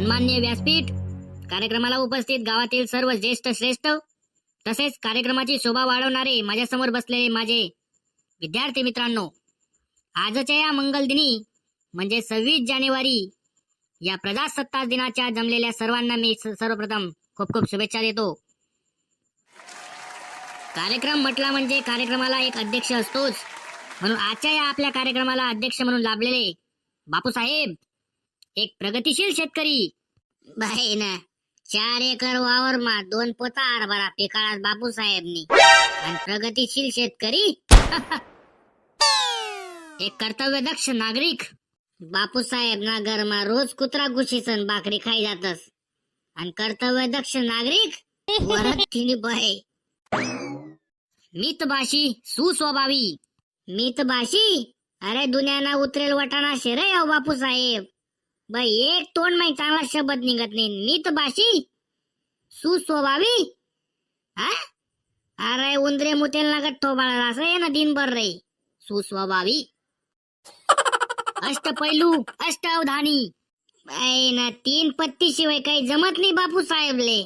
सन्माननीय व्यासपीठ, कार्यक्रमाला उपस्थित गावातील सर्व ज्येष्ठ श्रेष्ठ तसेच कार्यक्रमाची शोभा वाढवणारे माझ्यासमोर बसलेले माझे विद्यार्थी मित्रांनो, आजच्या या मंगल दिनी म्हणजे 26 जानेवारी या प्रजासत्ताक दिनाच्या जमलेल्या सर्वांना मी सर्वप्रथम खूप खूप शुभेच्छा देतो. कार्यक्रम म्हटला म्हणजे कार्यक्रमाला एक अध्यक्ष असतोच, म्हणून आजच्या या आपल्या कार्यक्रमाला अध्यक्ष म्हणून लाभलेले बापूसाहेब, एक प्रगतिशील शेतकरी बाई ना, 4 एकर वावर मा 2 पोता हरभरा पिकाळात बापूसाहेबनी, आणि प्रगतिशील शेतकरी एक कर्तव्यदक्ष नागरिक बापूसाहेब ना घरमा रोज कुत्रा घुशीसन भाकरी खाई जातस, आणि कर्तव्यदक्ष नागरिक वरत तिनी बाई मितभाषी सुस्वभावी मितभाषी. अरे दुनियाना उतरेल वटाणा शेरे हो बापूसाहेब. बाई एक तोंड माही चांगला शब्द निघत नाही. मितभाषी सुस्वभावी. हा अरे उंदरे मुतेल ना गठ्ठो बाळा असं आहे ना दिनभर रे. सुस्वभावी अष्टपैलू अष्टावधानी. बाई ना 3 पत्ती शिवाय काही जमत नाही बापूसाहेबले,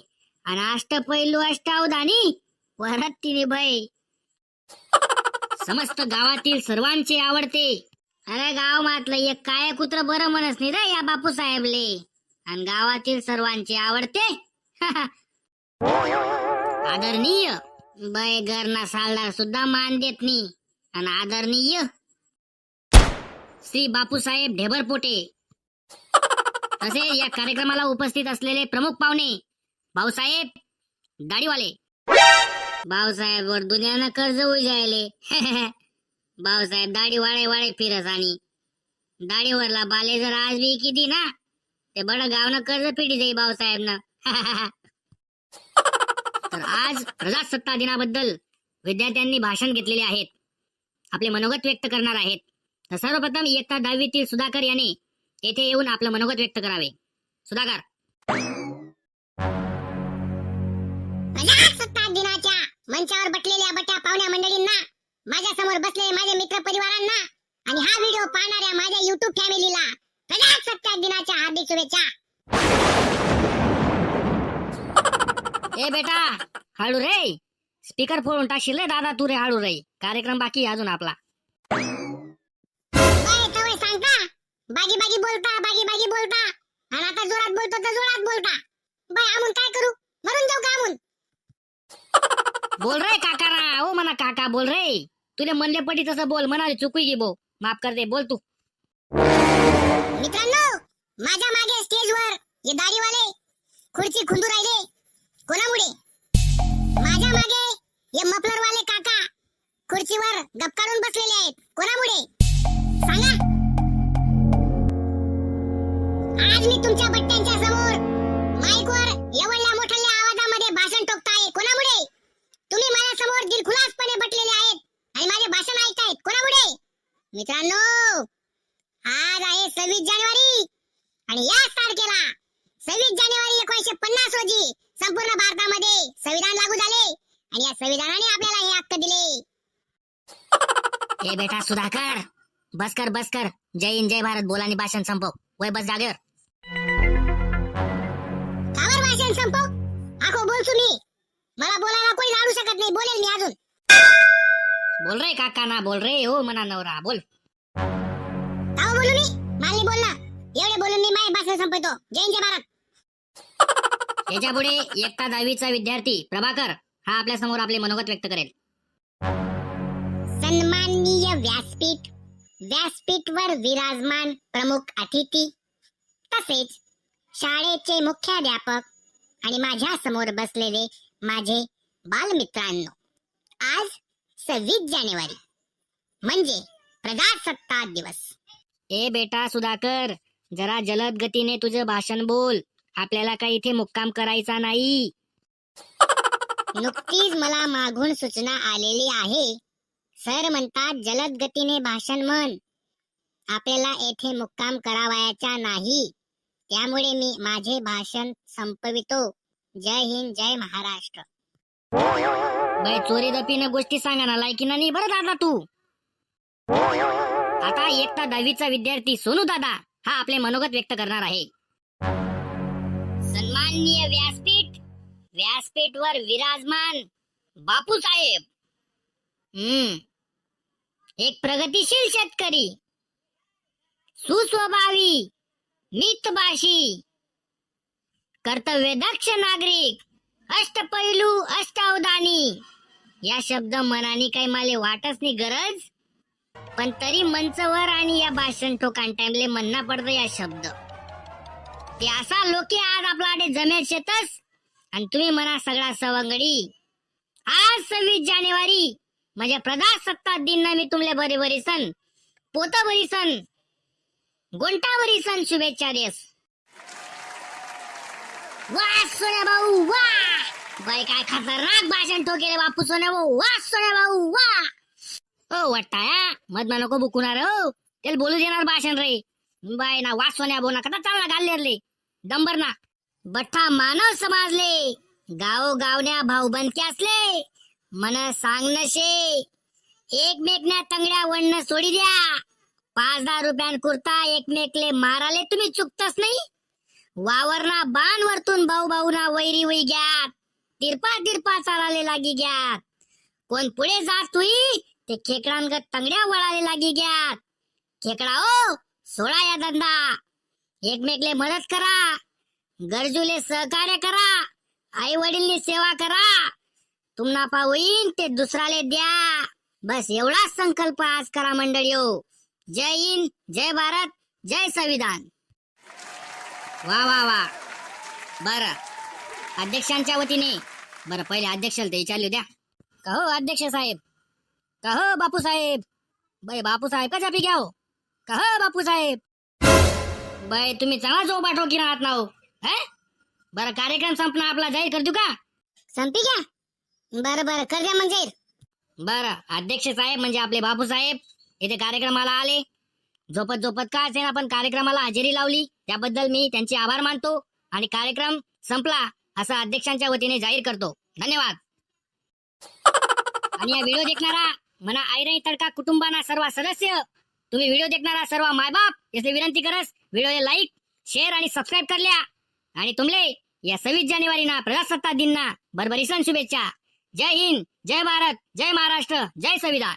आणि अष्टपैलू अष्टावधानी परत तिने बाई समस्त गावातील सर्वांचे आवडते. अरे गाव मातलं एक काय कुत्र बरं म्हणत नाही रे या बापूसाहेबले, आणि गावातील सर्वांचे आवडते. आदरणीय बाई घरना सालदार सुद्धा मान देत नाही. आणि आदरणीय श्री बापूसाहेब ढेबरपोटे. तसे या कार्यक्रमाला उपस्थित असलेले प्रमुख पाहुणे भाऊसाहेब दाढीवाले. भाऊसाहेब वर दुनियानं कर्ज उजायले. भाऊसाहेब दाढी वाळे वाळे फिरस, आणि दाढीवरला बाले जर आज बी किती ना ते बड गावनं कर्ज पिढी जाई भाऊसाहेब ना. तर आज प्रजासत्ताक दिनाबद्दल विद्यार्थ्यांनी भाषण घेतलेले आहेत, आपले मनोगत व्यक्त करणार आहेत. तर सर्वप्रथम इयत्ता 10वीतील सुधाकर याने येथे येऊन आपलं मनोगत व्यक्त करावे. सुधाकर. प्रजासत्ताक दिनाच्या मंचावर बसलेल्या बट्या पाहुण्या मंडळींना, माझ्या समोर बसलेले माझे मित्र परिवारांना, आणि हा व्हिडिओ पाहणाऱ्या माझ्या YouTube फॅमिलीला प्रजासत्ताक दिनाच्या हार्दिक शुभेच्छा. ए बेटा हळू रे, स्पीकर फोडून टाकशील रे दादा तू रे. हळू रे, कार्यक्रम बाकी अजून आपला. बाय तवय सांगता बागी बागी बोलता, बागी बागी बोलता, आणि आता जोरात बोलतो तर जोरात बोलता. बाय आमून काय करू, मरून जाऊ का आमून? बोल रे काका ना. ओ म्हणा काका बोल रे. तुले म्हणले पटी तसं बोल. म्हणाले चुकी गी बो, माफ कर दे. बोल तू. मित्रांनो, माझ्या मागे स्टेजवर हे दाढीवाले खुर्ची खुंदू राहिले कोणामुळे? माझ्या मागे हे मफलरवाले काका खुर्चीवर गप काढून बसलेले आहेत कोणामुळे? सांगा. आज मी तुमच्या बट्ट्यांच्या समोर माईकवर एवढ्या मोठ्या आवाजामध्ये भाषण ठोकताय कोणामुळे? तुम्ही माझ्या समोर दिलखुलासपणे बसलेले आहेत आणि माझे भाषण ऐकतायत कोणामुळे? मित्रांनो, आज आहे 26 जानेवारी, आणि याच तारखेला 26 जानेवारी 1950 रोजी संपूर्ण भारतामध्ये संविधान लागू झाले, आणि या संविधानाने आपल्याला हे हक्क दिले. ए बेटा सुधाकर बस कर. जय हिंद जय भारत बोल आणि भाषण संपव. वय बस जागेवर. कावर भाषण संपव? आखो बोल तुम्ही. मला बोलायला कोणी लाडू शकत नाही. बोलेल मी अजून. बोल रे काका ना. बोल रे. हो म्हणा नवरा बोल. काव बोलू मी? मला नाही बोलणं. एवढे बोलून मी माझे भाषण संपवतो. जय हिंद जय भारत. याच्या पुढे इयत्ता 10वीचा विद्यार्थी प्रभाकर हा आपल्या समोर आपले मनोगत व्यक्त करेल. सन्माननीय व्यासपीठवर विराजमान प्रमुख अतिथी, तसेच शाळेचे मुख्याध्यापक आणि माझ्या समोर बसलेले माझे बालमित्रांनो, आज 26 जानेवारी म्हणजे प्रजासत्ताक दिवस. ए बेटा सुधाकर जरा जलद गतीने तुझं भाषण बोल. आपल्याला काही इथे मुक्काम करायचा नाही. नुकतीच मला मागून सूचना आलेली आहे. सर म्हणतात जलद गतीने भाषण म्हण. आपल्याला येथे मुक्काम करावयाचा नाही, त्यामुळे मी माझे भाषण संपवितो. जय हिंद जय महाराष्ट्र. बाई चोरी दपीने गोष्टी सांगा ना, लायकीना नाही बरं दादा तू. आता इयत्ता 10वीचा विद्यार्थी सोनू दादा हा आपले मनोगत व्यक्त करणार आहे. माननीय व्यासपीठवर विराजमान बापूसाहेब, एक प्रगतिशील शेतकरी, सुस्वभावी, मितभाषी, कर्तव्यदक्ष नागरिक, अष्टपैलू अष्टावधानी. या शब्द मनाने काही मला वाटच नाही गरज, पण तरी मंचवर आणि या भाषण ठोकान टाइमले म्हणना पडतं या शब्द. ते असा लोके आज आपल्याकडे जमेल शेतस आणि तुम्ही म्हणा सगळा सवंगडी. आज 26 जानेवारी म्हणजे प्रजासत्ताक दिन ना मी तुमले बरे बरे सण, पोत बरी सण, गोंटा बरी सण शुभेच्छा देस. वाह सोन्या भाऊ वाह, बाई काय खतरनाक भाषण ठोकेले बापू सोन्या भाऊ. वाह सोन्या भाऊ वाह. ओ वाटाया मधमा नको बुकुणार हो, त्याला बोलू देणार भाषण रे. बाय ना वाह सोन्या भाऊ ना कदा चालला गाल्लेरले डंबर ना. बठ्ठा मानव समाजले, गाव गावण्या भाऊ बनके असले, मन सांग नशे, एकमेकन्या तंगड्या वणन सोडी द्या. 5-10 रुपयान कुर्ता एकमेकले माराले तुम्ही चुकतच नाही. वावरना बाण वरतून भाऊ भाऊना वैरी वै घ्या, तिरपा चालाले लागी घ्या. कोण पुढे जात तुई ते खेकडांगत तंगड्या वळाले लागी घ्या. खेकडा ओ सोडा या धंदा, एकमेकले मदत करा, गरजूले सहकार्य करा, आई वडीलनी सेवा करा. तुम्हाला पा होईन ते दुसराले द्या. बस एवढाच संकल्प आज करा मंडळीओ. जय हिंद, जय भारत, जय संविधान. वा वा वा. बर अध्यक्षांच्या वतीने बर पहिले अध्यक्षाला ते विचारले द्या. कहो अध्यक्ष साहेब, कहो बापू साहेब, बाई बापू साहेब का जापी घ्या हो. कहो बापू साहेब, बाई तुम्ही चांगला जो पाठव की राहत ना हो. बरं कार्यक्रम संपला आपला, जाहीर कर देऊ का? संपी घ्या. बरं कर द्या मग जाहीर. बरं अध्यक्ष साहेब म्हणजे आपले बापू साहेब इथे कार्यक्रमाला आले. झोपत का असेल आपण कार्यक्रमाला हजेरी लावली, त्याबद्दल मी त्यांचे आभार मानतो आणि कार्यक्रम संपला असं अध्यक्षांच्या वतीने जाहीर करतो. धन्यवाद. आणि या व्हिडिओ देखणारा मना आयरई तडका कुटुंबाना सर्व सदस्य, तुम्ही व्हिडिओ देखणारा सर्व मायबाप याची विनंती करस व्हिडिओला लाईक, शेअर आणि सबस्क्राईब करल्या. आणि तुमले या 26 जानेवारी ना प्रजासत्ताक दिन ना भरभरीसन शुभेच्छा. जय हिंद, जय भारत, जय महाराष्ट्र, जय संविधान.